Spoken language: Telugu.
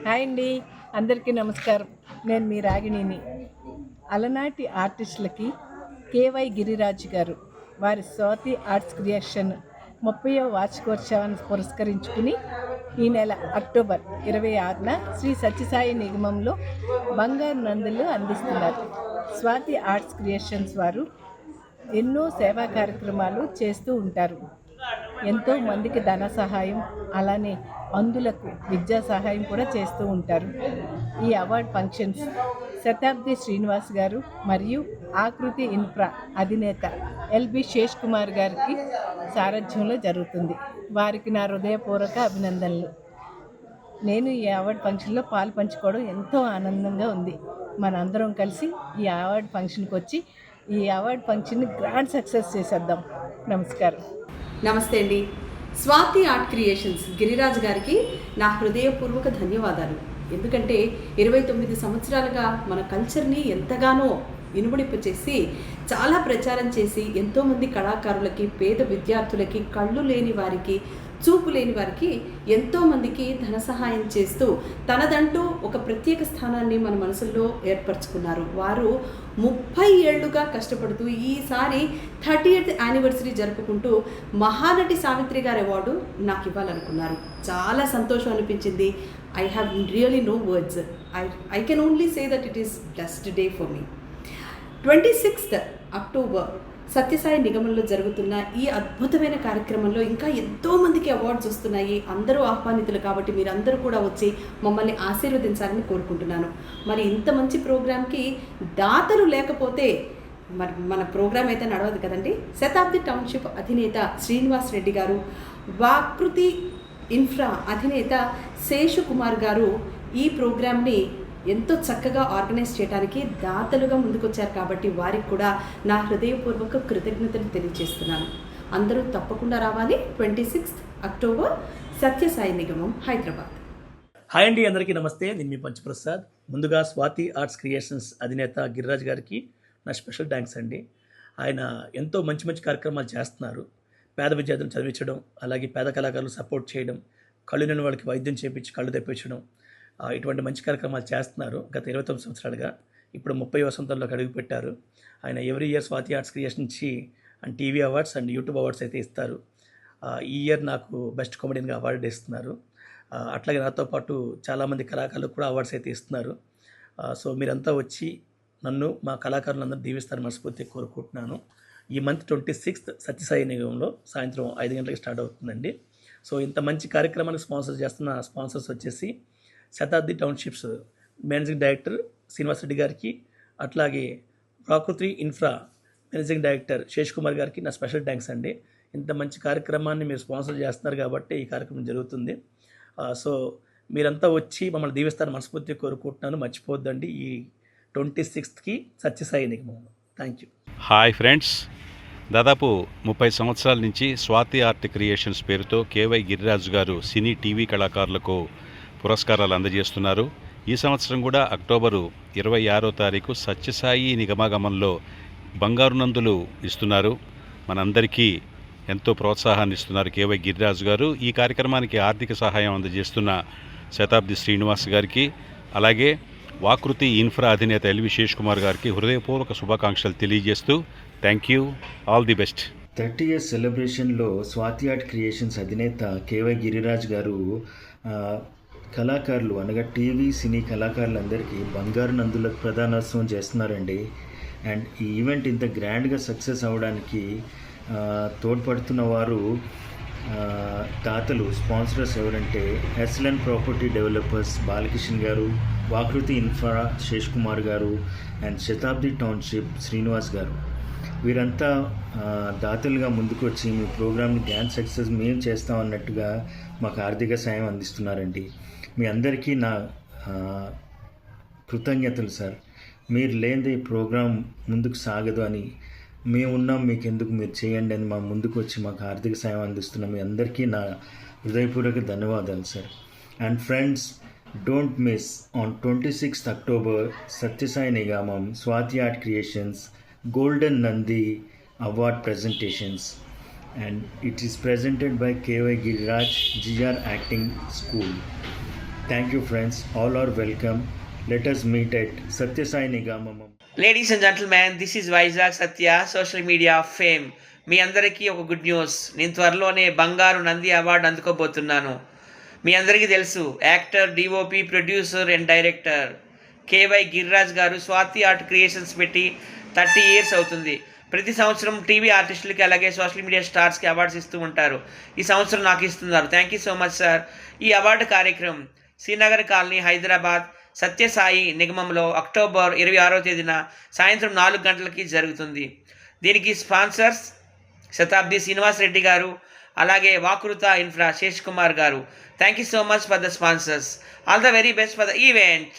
హాయ్ అండి, అందరికీ నమస్కారం. నేను మీ రాగిణిని. అలనాటి ఆర్టిస్టులకి కేవై గిరిరాజు గారు వారి స్వాతి ఆర్ట్స్ క్రియేషన్ 30వ వార్షికోత్సవాన్ని పురస్కరించుకుని ఈ నెల అక్టోబర్ 26న శ్రీ సత్యసాయి నిగమంలో బంగారు నందులు అందిస్తున్నారు. స్వాతి ఆర్ట్స్ క్రియేషన్స్ వారు ఎన్నో సేవా కార్యక్రమాలు చేస్తూ ఉంటారు. ఎంతో మందికి ధన సహాయం, అలానే అందులకు విద్యా సహాయం కూడా చేస్తూ ఉంటారు. ఈ అవార్డ్ ఫంక్షన్స్ శతాబ్ది శ్రీనివాస్ గారు మరియు ఆకృతి ఇన్ఫ్రా అధినేత ఎల్బి శేష్ కుమార్ గారికి సారథ్యంలో జరుగుతుంది. వారికి నా హృదయపూర్వక అభినందనలు. నేను ఈ అవార్డ్ ఫంక్షన్లో పాలు పంచుకోవడం ఎంతో ఆనందంగా ఉంది. మనందరం కలిసి ఈ అవార్డ్ ఫంక్షన్కి వచ్చి ఈ అవార్డ్ ఫంక్షన్ని గ్రాండ్ సక్సెస్ చేసేద్దాం. నమస్కారం. నమస్తే అండి. స్వాతి ఆర్ట్ క్రియేషన్స్ గిరిరాజ్ గారికి నా హృదయపూర్వక ధన్యవాదాలు. ఎందుకంటే 29 సంవత్సరాలుగా మన కల్చర్ని ఎంతగానో ఇనుమడింపచేసి చాలా ప్రచారం చేసి ఎంతోమంది కళాకారులకి, పేద విద్యార్థులకి, కళ్ళు లేని వారికి, చూపు లేని వారికి ఎంతోమందికి ధన సహాయం చేస్తూ తనదంటూ ఒక ప్రత్యేక స్థానాన్ని మన మనసుల్లో ఏర్పరచుకున్నారు. వారు 30 ఏళ్లుగా కష్టపడుతూ ఈసారి 30th యానివర్సరీ జరుపుకుంటూ మహానటి సావిత్రి గారి అవార్డు నాకు ఇవ్వాలనుకున్నారు. చాలా సంతోషం అనిపించింది. I have really no words. I can only say that it is blessed day for me. 26th October Sathya Sai నిగమంలో జరుగుతున్న ఈ అద్భుతమైన కార్యక్రమంలో ఇంకా ఎంతోమందికి అవార్డ్స్ వస్తున్నాయి. అందరూ ఆహ్వానితులు కాబట్టి మీరందరూ కూడా వచ్చి మమ్మల్ని ఆశీర్వదించాలని కోరుకుంటున్నాను. మరి ఇంత మంచి ప్రోగ్రామ్కి దాతలు లేకపోతే మరి మన ప్రోగ్రామ్ అయితే నడవదు కదండి. శతాబ్ది టౌన్షిప్ అధినేత శ్రీనివాస్ రెడ్డి గారు, వాకృతి ఇన్ఫ్రా అధినేత శేషు కుమార్ గారు ఈ ప్రోగ్రామ్ని ఎంతో చక్కగా ఆర్గనైజ్ చేయడానికి దాతలుగా ముందుకొచ్చారు. కాబట్టి వారికి కూడా నా హృదయపూర్వక కృతజ్ఞతలు తెలియజేస్తున్నాను. అందరూ తప్పకుండా రావాలి. 26th October Sathya Sai Nigamam, Hyderabad. Hi అండి, అందరికీ నమస్తే. నేను మీ పంచప్రసాద్. ముందుగా స్వాతి ఆర్ట్స్ క్రియేషన్స్ అధినేత గిరిరాజ్ గారికి నా స్పెషల్ థ్యాంక్స్ అండి. ఆయన ఎంతో మంచి మంచి కార్యక్రమాలు చేస్తున్నారు. పేద విద్యార్థులను చదివించడం, అలాగే పేద కళాకారులు సపోర్ట్ చేయడం, కళ్ళు లేని వాళ్ళకి వైద్యం చేయించి కళ్ళు తెప్పించడం, ఇటువంటి మంచి కార్యక్రమాలు చేస్తున్నారు గత 29 సంవత్సరాలుగా. ఇప్పుడు 30 వసంతాల్లోకి అడుగుపెట్టారు. ఆయన every year Swathi arts creation నుంచి and TV awards and YouTube awards అయితే ఇస్తారు. ఈ ఇయర్ నాకు బెస్ట్ కామెడియన్గా అవార్డు ఇస్తున్నారు. అట్లాగే నాతో పాటు చాలామంది కళాకారులకు కూడా అవార్డ్స్ అయితే ఇస్తున్నారు. సో మీరంతా వచ్చి నన్ను, మా కళాకారులందరూ దీవిస్తారని మనస్ఫూర్తిగా కోరుకుంటున్నాను. ఈ మంత్ 26th సత్యసాయి నిగమంలో సాయంత్రం 5 గంటలకు స్టార్ట్ అవుతుందండి. సో ఇంత మంచి కార్యక్రమానికి స్పాన్సర్ చేస్తున్న స్పాన్సర్స్ వచ్చేసి Shatabdi townships managing director Srinivas Reddy గారికి, అట్లాగే Prakruthi infra managing director Sesh Kumar గారికి నా స్పెషల్ థ్యాంక్స్ అండి. ఇంత మంచి కార్యక్రమాన్ని మీరు స్పాన్సర్ చేస్తున్నారు కాబట్టి ఈ కార్యక్రమం జరుగుతుంది. సో మీరంతా వచ్చి మమ్మల్ని దీవిస్తారని మనస్ఫూర్తిగా కోరుకుంటున్నాను. మర్చిపోద్దండి ఈ 26th సత్యసాయి నిగమంలో. Thank you. హాయ్ ఫ్రెండ్స్, దాదాపు 30 సంవత్సరాల నుంచి స్వాతి ఆర్ట్ క్రియేషన్స్ పేరుతో కేవై గిరిరాజు గారు సినీ టీవీ కళాకారులకు పురస్కారాలు అందజేస్తున్నారు. ఈ సంవత్సరం కూడా అక్టోబరు 26వ తారీఖు సత్యసాయి నిగమాగమంలో బంగారు నందులు ఇస్తున్నారు. మనందరికీ ఎంతో ప్రోత్సాహాన్ని ఇస్తున్నారు కేవై గిరిరాజు గారు. ఈ కార్యక్రమానికి ఆర్థిక సహాయం అందజేస్తున్న శతాబ్ది శ్రీనివాస్ గారికి, అలాగే వాకృతి ఇన్ఫ్రా అధినేత ఎల్వి శేష్ కుమార్ గారికి హృదయపూర్వక శుభాకాంక్షలు తెలియజేస్తూ thank you, all the best. 30 years సెలబ్రేషన్లో స్వాతి ఆర్ట్ క్రియేషన్స్ అధినేత కేవై గిరిరాజ్ గారు కళాకారులు అనగా టీవీ సినీ కళాకారులందరికీ బంగారు నందులకు ప్రధానోత్సవం చేస్తున్నారండి. అండ్ ఈ ఈవెంట్ ఇంత గ్రాండ్గా సక్సెస్ అవ్వడానికి తోడ్పడుతున్న వారు దాతలు, స్పాన్సరర్స్ ఎవరంటే ఎస్ఎల్ఎన్ ప్రాపర్టీ డెవలపర్స్ బాలకిషన్ గారు, వాకృతి ఇన్ఫ్రా శేష్ కుమార్ గారు అండ్ శతాబ్ది టౌన్షిప్ శ్రీనివాస్ గారు. వీరంతా దాతలుగా ముందుకొచ్చి మీ ప్రోగ్రామ్ని గ్రాండ్ సక్సెస్ మేము చేస్తామన్నట్టుగా మాకు ఆర్థిక సాయం అందిస్తున్నారండి. మీ అందరికీ నా కృతజ్ఞతలు సార్. మీరు లేనిదే ఈ ప్రోగ్రాం ముందుకు సాగదు అని మేమున్నాం, మీకెందుకు, మీరు చేయండి అని మా ముందుకు వచ్చి మాకు ఆర్థిక సాయం అందిస్తున్న మీ అందరికీ నా హృదయపూర్వక ధన్యవాదాలు sir. And friends, don't miss on 26th October Sathya Sai Nigamam Swathi art creations Golden Nandi Award presentations, and it is presented by KY Giriraj GR Acting School. Thank you, friends. All are welcome. Let us meet at Satya Sai Nigamam. Ladies and gentlemen, this is Vizag Satya, social media fame. మీ అందరికీ ఒక గుడ్ న్యూస్. నేను త్వరలోనే బంగారు నంది అవార్డు అందుకోబోతున్నాను. మీ అందరికీ తెలుసు, actor, DOP, producer and director KY Giriraj గారు స్వాతి ఆర్ట్ క్రియేషన్స్ పెట్టి 30 years అవుతుంది. ప్రతి సంవత్సరం టీవీ ఆర్టిస్టులకి అలాగే సోషల్ మీడియా స్టార్స్కి అవార్డ్స్ ఇస్తూ ఉంటారు. ఈ సంవత్సరం నాకు ఇస్తున్నారు. Thank you so much sir. ఈ అవార్డు కార్యక్రమం శ్రీనగర్ కాలనీ, హైదరాబాద్ సత్యసాయి నిగమంలో అక్టోబర్ 26వ తేదీన సాయంత్రం 4 గంటలకి జరుగుతుంది. దీనికి స్పాన్సర్స్ శతాబ్ది శ్రీనివాస్ రెడ్డి గారు, అలాగే వాకృత ఇన్ఫ్రా శేష్ కుమార్ గారు. Thank you so much for the sponsors. All the very best for the event.